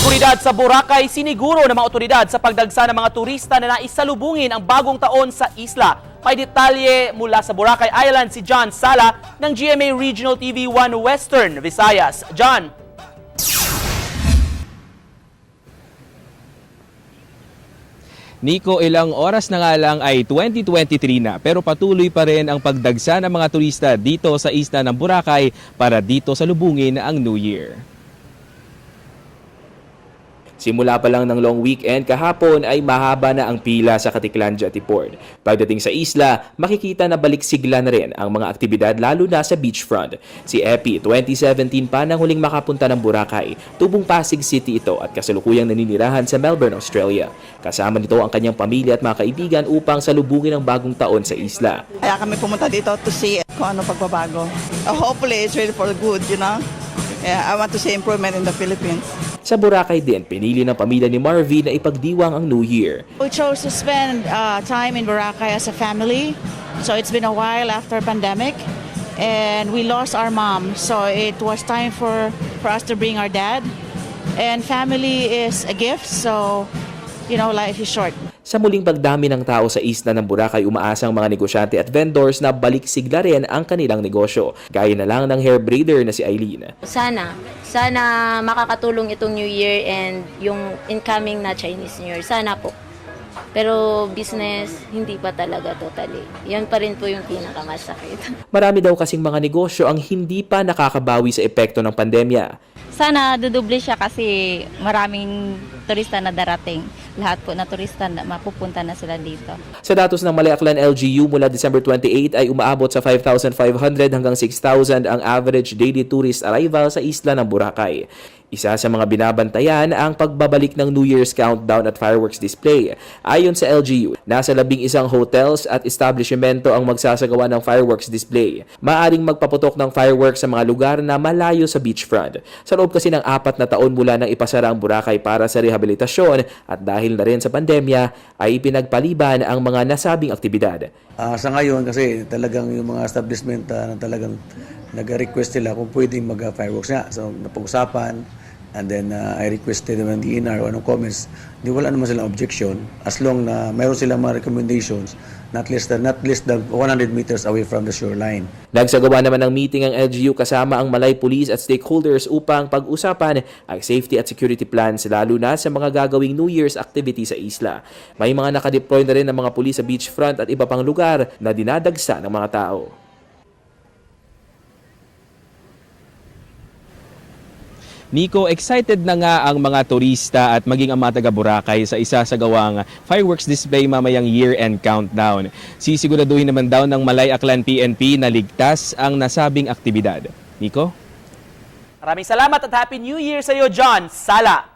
Seguridad sa Boracay, siniguro ng mga otoridad sa pagdagsa ng mga turista na naisalubungin ang bagong taon sa isla. May detalye mula sa Boracay Island si John Sala ng GMA Regional TV 1 Western Visayas. John. Nico, ilang oras na nga lang ay 2023 na pero patuloy pa rin ang pagdagsa ng mga turista dito sa isla ng Boracay para dito salubungin ang New Year. Simula pa lang ng long weekend kahapon ay mahaba na ang pila sa Katiklan Jetty Port. Pagdating sa isla, makikita na baliksigla na rin ang mga aktibidad lalo na sa beachfront. Si Epi, 2017 pa nang huling makapunta ng Boracay. Tubong Pasig City ito at kasalukuyang naninirahan sa Melbourne, Australia. Kasama nito ang kanyang pamilya at mga kaibigan upang salubungin ang bagong taon sa isla. Kaya kami pumunta dito to see kung ano pagbabago. Hopefully, it's really for good, you know? Yeah, I want to see improvement in the Philippines. Sa Boracay din, pinili ng pamilya ni Marvin na ipagdiwang ang New Year. We chose to spend time in Boracay as a family. So it's been a while after pandemic and we lost our mom. So it was time for us to bring our dad. And family is a gift, so you know, life is short. Sa muling pagdami ng tao sa isla ng Boracay, umaasang mga negosyante at vendors na balik-sigla rin ang kanilang negosyo. Gaya na lang ng hair braider na si Eileen. Sana makakatulong itong New Year and yung incoming na Chinese New Year. Sana po. Pero business, hindi pa talaga totally. Yan pa rin po yung pinakamasakit. Marami daw kasing mga negosyo ang hindi pa nakakabawi sa epekto ng pandemya. Sana dudoble siya kasi maraming turista na darating. Lahat po na turista na mapupunta na sila dito. Sa datos ng Malay Aklan LGU mula December 28 ay umaabot sa 5,500 hanggang 6,000 ang average daily tourist arrival sa isla ng Boracay. Isa sa mga binabantayan ang pagbabalik ng New Year's countdown at fireworks display. Ayon sa LGU, nasa 11 hotels at establishmento ang magsasagawa ng fireworks display. Maaring magpaputok ng fireworks sa mga lugar na malayo sa beachfront. Sa loob kasi ng 4 na taon mula nang ipasara ang Boracay para sa rehabilitasyon at dahil na rin sa pandemya ay ipinagpaliban ang mga nasabing aktibidad. Sa ngayon kasi talagang yung mga establishment na talagang nag-request sila kung pwedeng mag-fireworks nga. So napag-usapan. And then I requested naman the INR o anong comments, di wala naman silang objection as long na mayroon silang mga recommendations not less than 100 meters away from the shoreline. Nagsagawa naman ng meeting ang LGU kasama ang Malay Police at stakeholders upang pag-usapan ang safety at security plans lalo na sa mga gagawing New Year's activity sa isla. May mga nakadeploy na rin ng mga pulis sa beachfront at iba pang lugar na dinadagsa ng mga tao. Nico, excited na nga ang mga turista at maging ang mga taga Boracay sa isasagawang fireworks display mamayang year-end countdown. Sisiguraduhin naman daw ng Malay Aklan PNP na ligtas ang nasabing aktibidad. Nico? Maraming salamat at Happy New Year sa iyo, John Sala.